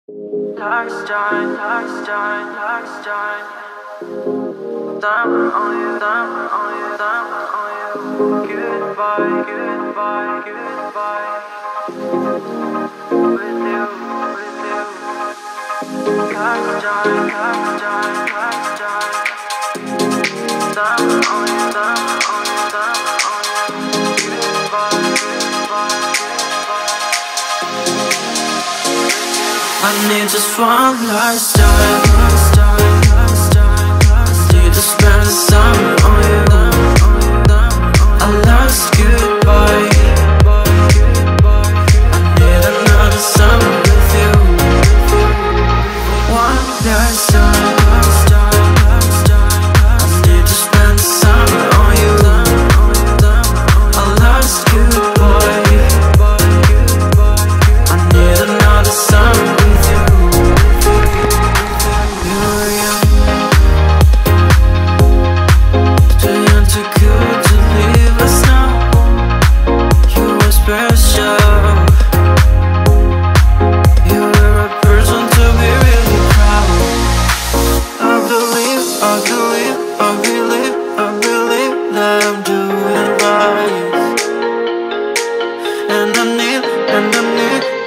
Last time on you, goodbye, with you. Last time on you, I need just one last time. Need to spend the summer on you. A last goodbye. I need another summer with you. One last time. I need to spend the summer on you. A last goodbye. I need another summer.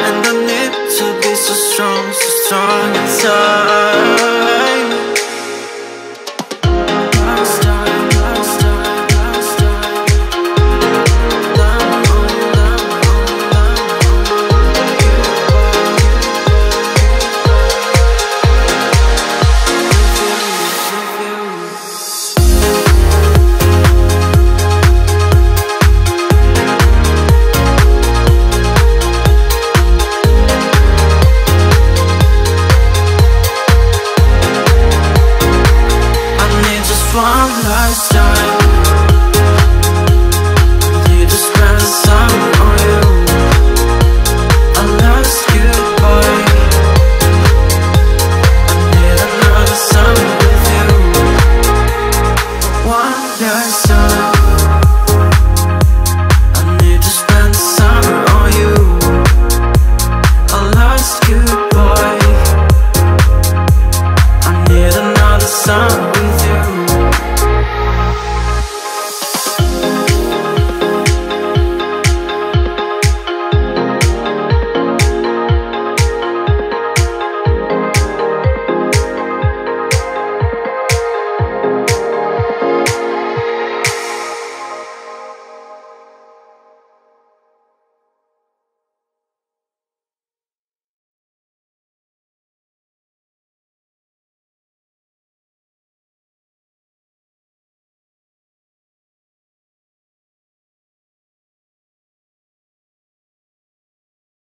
And I need to be so strong inside.